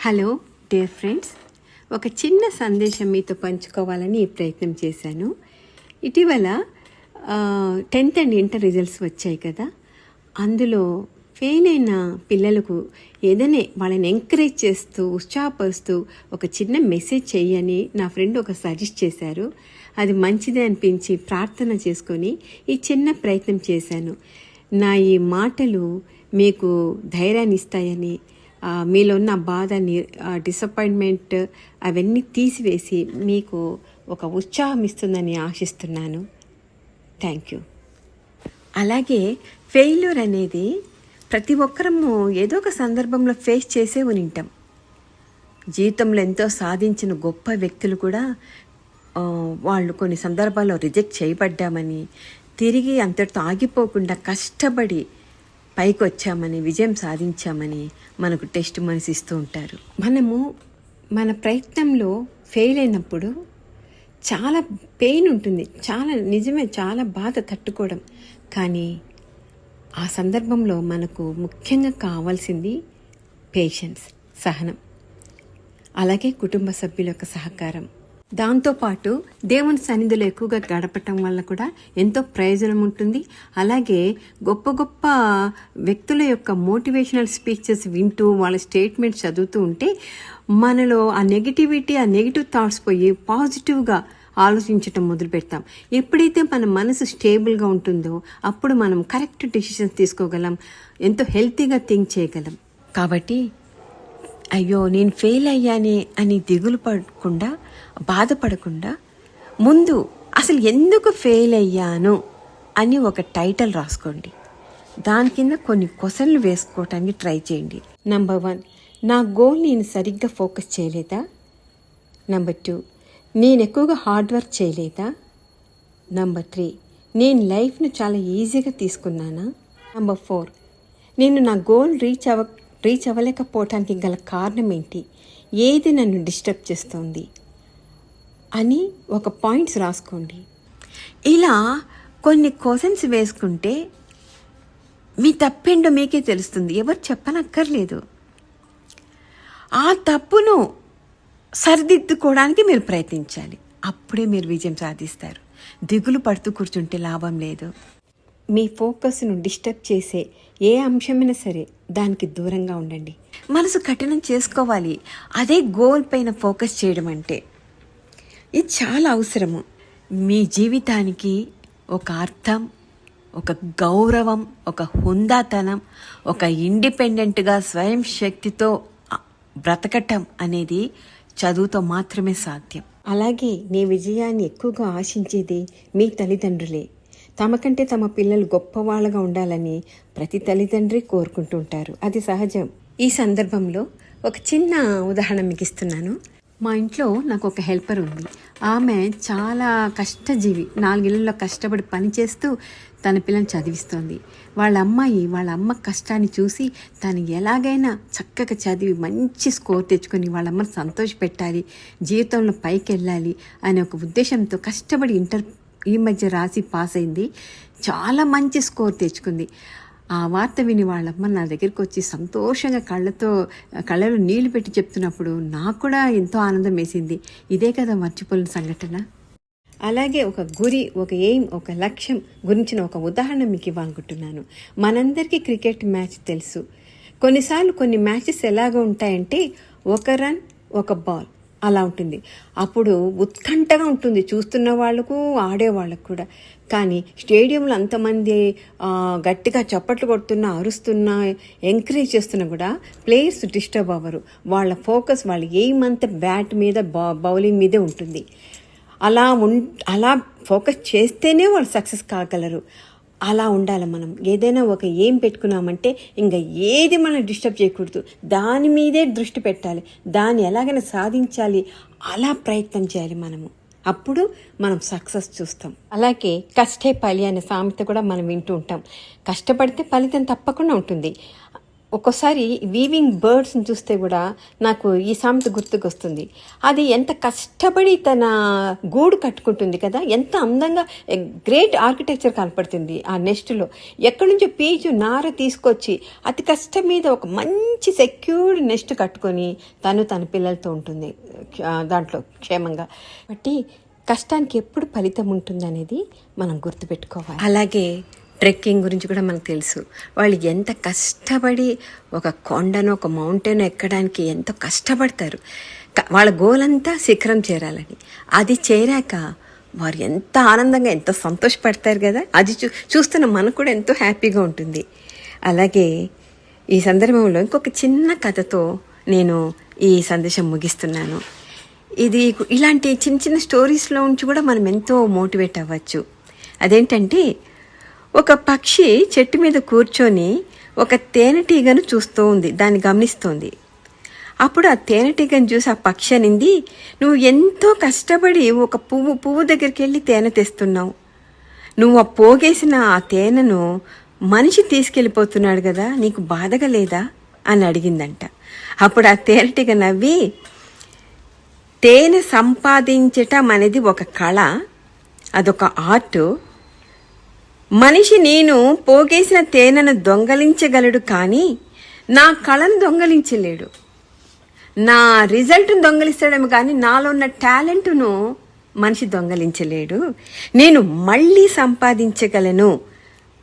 Hello dear friends, ఒక చిన్న సందేశం మీతో పంచుకోవాలని ప్రయత్నం చేశాను. ఇటీవల 10th అండ్ ఇంటర్ రిజల్ట్స్ వచ్చాయి కదా. అందులో ఫెయిల్ అయిన పిల్లలకు ఏదైనా వాళ్ళని ఎంకరేజ్ చేస్తూ ఉత్సాహపరుస్తూ ఒక చిన్న మెసేజ్ చేయని నా ఫ్రెండ్ ఒక సజెస్ట్ చేశారు. అది మంచిదే అనిపించి ప్రార్థన చేసుకొని ఈ చిన్న ప్రయత్నం చేశాను. నా ఈ మాటలు మీకు ధైర్యాన్ని ఇస్తాయని, మీలో ఉన్న బాధని, డిసప్పాయింట్మెంట్ అవన్నీ తీసివేసి మీకు ఒక ఉత్సాహం ఇస్తుందని ఆశిస్తున్నాను. Thank you. అలాగే ఫెయిల్యూర్ అనేది ప్రతి ఒక్కరము ఏదో ఒక సందర్భంలో ఫేస్ చేసే ఉంటాం. జీవితంలో ఎంతో సాధించిన గొప్ప వ్యక్తులు కూడా వాళ్ళు కొన్ని సందర్భాల్లో రిజెక్ట్ చేయబడ్డామని, తిరిగి అంతటితో ఆగిపోకుండా కష్టపడి పైకి వచ్చామని, విజయం సాధించామని మనకు టెస్ట్ మనసు ఇస్తూ ఉంటారు. మనము మన ప్రయత్నంలో ఫెయిల్ అయినప్పుడు చాలా పెయిన్ ఉంటుంది, నిజమే చాలా బాధ తట్టుకోవడం. కానీ ఆ సందర్భంలో మనకు ముఖ్యంగా కావాల్సింది పేషెన్స్, సహనం, అలాగే కుటుంబ సభ్యుల యొక్క సహకారం. దాంతోపాటు దేవుని సన్నిధిలో ఎక్కువగా గడపటం వల్ల కూడా ఎంతో ప్రయోజనం ఉంటుంది. అలాగే గొప్ప గొప్ప వ్యక్తుల యొక్క మోటివేషనల్ స్పీచెస్ వింటూ వాళ్ళ స్టేట్మెంట్స్ చదువుతూ ఉంటే మనలో ఆ నెగిటివిటీ, ఆ నెగిటివ్ థాట్స్ పోయి పాజిటివ్గా ఆలోచించటం మొదలు పెడతాం. ఎప్పుడైతే మన మనసు స్టేబుల్గా ఉంటుందో అప్పుడు మనం కరెక్ట్ డెసిషన్స్ తీసుకోగలం, ఎంతో హెల్తీగా థింక్ చేయగలం. కాబట్టి అయ్యో నేను ఫెయిల్ అయ్యానే అని దిగులు పడకుండా, బాధపడకుండా ముందు అసలు ఎందుకు ఫెయిల్ అయ్యాను అని ఒక టైటిల్ రాసుకోండి. దాని కింద కొన్ని క్వశ్చన్లు వేసుకోవటానికి ట్రై చేయండి. నెంబర్ 1, నా గోల్ నేను సరిగ్గా ఫోకస్ చేయలేదా? నెంబర్ 2, నేను ఎక్కువగా హార్డ్ వర్క్ చేయలేదా? నెంబర్ 3, నేను లైఫ్ను చాలా ఈజీగా తీసుకున్నానా? నెంబర్ 4, నేను నా గోల్ రీచ్ అవ్వలేకపోవటానికి గల కారణం ఏంటి? ఏది నన్ను డిస్టర్బ్ చేస్తోంది అని ఒక పాయింట్స్ రాసుకోండి. ఇలా కొన్ని క్వశ్చన్స్ వేసుకుంటే మీ తప్పేంటో మీకే తెలుస్తుంది, ఎవరు చెప్పనక్కర్లేదు. ఆ తప్పును సరిదిద్దుకోవడానికి మీరు ప్రయత్నించాలి. అప్పుడే మీరు విజయం సాధిస్తారు. దిగులు పడుతూ కూర్చుంటే లాభం లేదు. మీ ఫోకస్ను డిస్టర్బ్ చేసే ఏ అంశమైనా సరే దానికి దూరంగా ఉండండి. మనసు కఠినం చేసుకోవాలి. అదే గోల్ పైన ఫోకస్ చేయడం అంటే ఇది చాలా అవసరము. మీ జీవితానికి ఒక అర్థం, ఒక గౌరవం, ఒక హుందాతనం, ఒక ఇండిపెండెంట్గా స్వయం శక్తితో బ్రతకటం అనేది చదువుతో మాత్రమే సాధ్యం. అలాగే నీ విజయాన్ని ఎక్కువగా ఆశించేది మీ తల్లిదండ్రులే. తమకంటే తమ పిల్లలు గొప్పవాళ్ళగా ఉండాలని ప్రతి తల్లిదండ్రి కోరుకుంటుంటారు. అది సహజం. ఈ సందర్భంలో ఒక చిన్న ఉదాహరణ మీకు ఇస్తున్నాను. మా ఇంట్లో నాకు ఒక హెల్పర్ ఉంది. ఆమె చాలా కష్టజీవి. 4 ఇళ్లలో కష్టపడి పనిచేస్తూ తన పిల్లని చదివిస్తోంది. వాళ్ళ అమ్మ కష్టాన్ని చూసి తను ఎలాగైనా చక్కగా చదివి మంచి స్కోర్ తెచ్చుకొని వాళ్ళ అమ్మని సంతోషపెట్టాలి, జీవితంలో పైకి వెళ్ళాలి అనే ఒక ఉద్దేశంతో కష్టపడి ఈ మధ్య రాసి పాస్ అయింది. చాలా మంచి స్కోర్ తెచ్చుకుంది. ఆ వార్త విని వాళ్ళమ్మ నా దగ్గరికి వచ్చి సంతోషంగా కళ్ళలో నీళ్లు పెట్టి చెప్తున్నప్పుడు నాకు కూడా ఎంతో ఆనందం వేసింది. ఇదే కదా మర్చిపోలేని సంఘటన. అలాగే ఒక గురి, ఒక ఎయిమ్, ఒక లక్ష్యం గురించిన ఒక ఉదాహరణ మీకు ఇవ్వాలనుకుంటున్నాను. మనందరికీ క్రికెట్ మ్యాచ్ తెలుసు. కొన్నిసార్లు కొన్ని మ్యాచెస్ ఎలాగ ఉంటాయంటే ఒక రన్ ఒక బాల్ అలా ఉంటుంది. అప్పుడు ఉత్కంఠగా ఉంటుంది చూస్తున్న వాళ్ళకు, ఆడేవాళ్ళకు కూడా. కానీ స్టేడియంలో అంతమంది గట్టిగా చప్పట్లు కొడుతున్నా, అరుస్తున్నా, ఎంకరేజ్ చేస్తున్నా కూడా ప్లేయర్స్ డిస్టర్బ్ అవ్వరు. వాళ్ళ ఫోకస్, వాళ్ళ ఎయిమ్ అంతా బ్యాట్ మీద, బౌలింగ్ మీదే ఉంటుంది. అలా ఫోకస్ చేస్తేనే వాళ్ళు సక్సెస్ కాగలరు. అలా ఉండాలి. మనం ఏదైనా ఒక ఏం పెట్టుకున్నామంటే ఇంకా ఏది మనం డిస్టర్బ్ చేయకూడదు, దాని మీదే దృష్టి పెట్టాలి, దాన్ని ఎలాగైనా సాధించాలి, అలా ప్రయత్నం చేయాలి మనము. అప్పుడు మనం సక్సెస్ చూస్తాం. అలాగే కష్టే ఫలి అనే సామెత కూడా మనం వింటూ ఉంటాం. కష్టపడితే ఫలితం తప్పకుండా ఉంటుంది. ఒక్కోసారి వీవింగ్ బర్డ్స్ని చూస్తే కూడా నాకు ఈ సామెత గుర్తుకొస్తుంది. అది ఎంత కష్టపడి తన గూడు కట్టుకుంటుంది కదా, ఎంత అందంగా గ్రేట్ ఆర్కిటెక్చర్ కనపడుతుంది ఆ నెస్ట్లో. ఎక్కడి నుంచో పీచు నార తీసుకొచ్చి అతి కష్టం మీద ఒక మంచి సెక్యూర్డ్ నెస్ట్ కట్టుకొని తన పిల్లలతో ఉంటుంది దాంట్లో క్షేమంగా. కాబట్టి కష్టానికి ఎప్పుడు ఫలితం ఉంటుందనేది మనం గుర్తుపెట్టుకోవాలి. అలాగే ట్రెక్కింగ్ గురించి కూడా మనకు తెలుసు. వాళ్ళు ఎంత కష్టపడి ఒక కొండను ఒక మౌంటైన్ ఎక్కడానికి ఎంతో కష్టపడతారు. వాళ్ళ గోల్ అంతా శిఖరం చేరాలని. అది చేరాక వారు ఎంత ఆనందంగా ఎంతో సంతోషపడతారు కదా. అది చూస్తున్న మనకు కూడా ఎంతో హ్యాపీగా ఉంటుంది. అలాగే ఈ సందర్భంలో ఇంకొక చిన్న కథతో నేను ఈ సందేశం ముగిస్తున్నాను. ఇది ఇలాంటి చిన్న చిన్న స్టోరీస్లో నుంచి కూడా మనం ఎంతో మోటివేట్ అవ్వచ్చు. అదేంటంటే, ఒక పక్షి చెట్టు మీద కూర్చొని ఒక తేనెటీగను చూస్తూ ఉంది, దాన్ని గమనిస్తోంది. అప్పుడు ఆ తేనెటీగను చూసి ఆ పక్షి అనింది, నువ్వు ఎంతో కష్టపడి ఒక పువ్వు దగ్గరికి వెళ్ళి తేనె తెస్తున్నావు. నువ్వు ఆ పోగేసిన ఆ తేనెను మనిషి తీసుకెళ్ళిపోతున్నాడు కదా, నీకు బాధగా లేదా అని అడిగిందంట. అప్పుడు ఆ తేనెటీగ నవ్వి, తేనె సంపాదించటం అనేది ఒక కళ, అదొక ఆర్ట్. మనిషి నేను పోగేసిన తేనెను దొంగలించగలడు, కానీ నా కళను దొంగలించలేడు. నా రిజల్ట్ను దొంగలిస్తాడేమో కానీ నాలో ఉన్న టాలెంట్ను మనిషి దొంగలించలేడు. నేను మళ్ళీ సంపాదించగలను,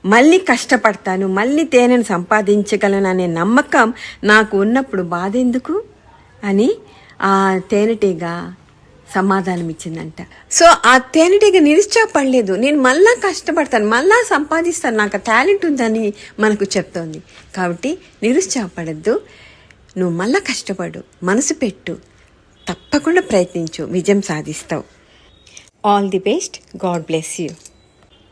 మళ్ళీ కష్టపడతాను, మళ్ళీ తేనెను సంపాదించగలను అనే నమ్మకం నాకు ఉన్నప్పుడు బాధ ఎందుకు అని ఆ తేనెటీగ సమాధానం ఇచ్చిందంట. సో ఆ తేనెటీగ నిరుత్సాహపడలేదు. నేను మళ్ళా కష్టపడతాను, మళ్ళా సంపాదిస్తాను, నాకు టాలెంట్ ఉందని మనకు చెప్తోంది. కాబట్టి నిరుత్సాహపడద్దు, నువ్వు మళ్ళా కష్టపడు, మనసు పెట్టు, తప్పకుండా ప్రయత్నించు, విజయం సాధిస్తావు. All the best. God bless you.